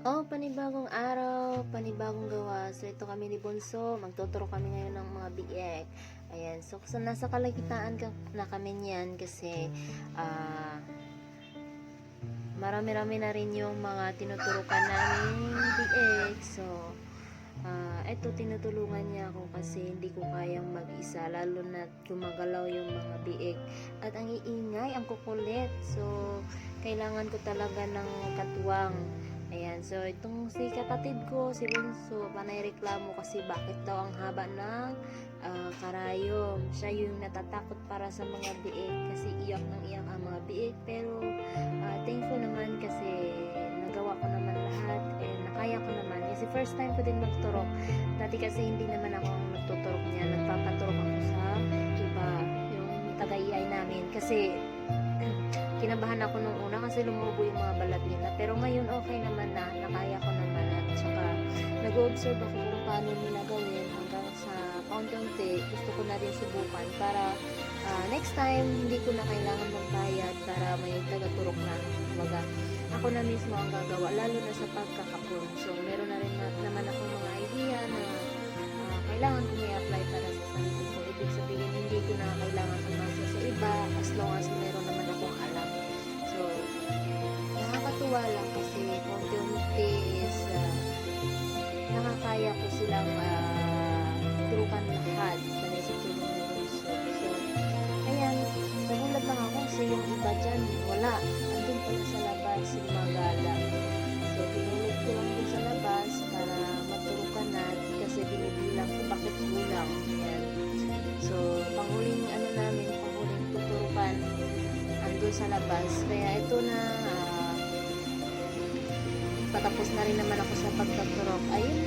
Oh, panibagong araw, panibagong gawa. So, ito kami ni Bunso. Magtuturo kami ngayon ng mga biek. Ayan. So, nasa kalagitnaan na kami niyan kasi marami-rami na rin yung mga tinuturukan namin biek. So, eto tinutulungan niya ako kasi hindi ko kayang mag-isa, lalo na gumagalaw yung mga biek. At ang iingay, ang kukulit. So, kailangan ko talaga ng katuwang. Ayan, so itong si kapatid ko, si Bunso, panay reklamo kasi bakit daw ang haba ng karayom. Siya yung natatakot para sa mga biik kasi iyak ng iyak ang mga biik. Pero thankful naman kasi nagawa ko naman lahat and nakaya ko naman. Kasi first time ko din magturok. Dati kasi hindi naman ako ang nagtuturok niya. Nagpapaturok ako sa iba, yung taga-iay namin. Kasi kinabahan ako nung una kasi lumubo yung mga balat nila. Pero ngayon okay naman na, nakaya ko naman. At saka nag-observe ako kung paano nila gawin hanggang sa paunti-unti. Gusto ko na rin subukan para next time hindi ko na kailangan magbayad para may taga-turok na. Baga, ako na mismo ang gagawa, lalo na sa pagkakapon. So meron na rin naman ako mga idea na kailangan ko may apply para sa sarili ko. Ibig sabihin, hindi ko na kailangan umasa sa iba as long as meron naman akong alam. So, nakakatuwa lang kasi unti-unti is nakakaya ko silang turukan lahat dahil sa tulong ng Bunso. So, ayan, nagulat lang ako kasi yung iba dyan, wala. Andun pala sa labas, gumagala. So, pinulot ko lang dun sa labas para maturukan natin kasi binibilang ko bakit kulang. Ayan. So, panghuling panghuling tuturukan andun sa labas. Kaya ito na patapos na rin naman ako sa pagtaturok. Ayun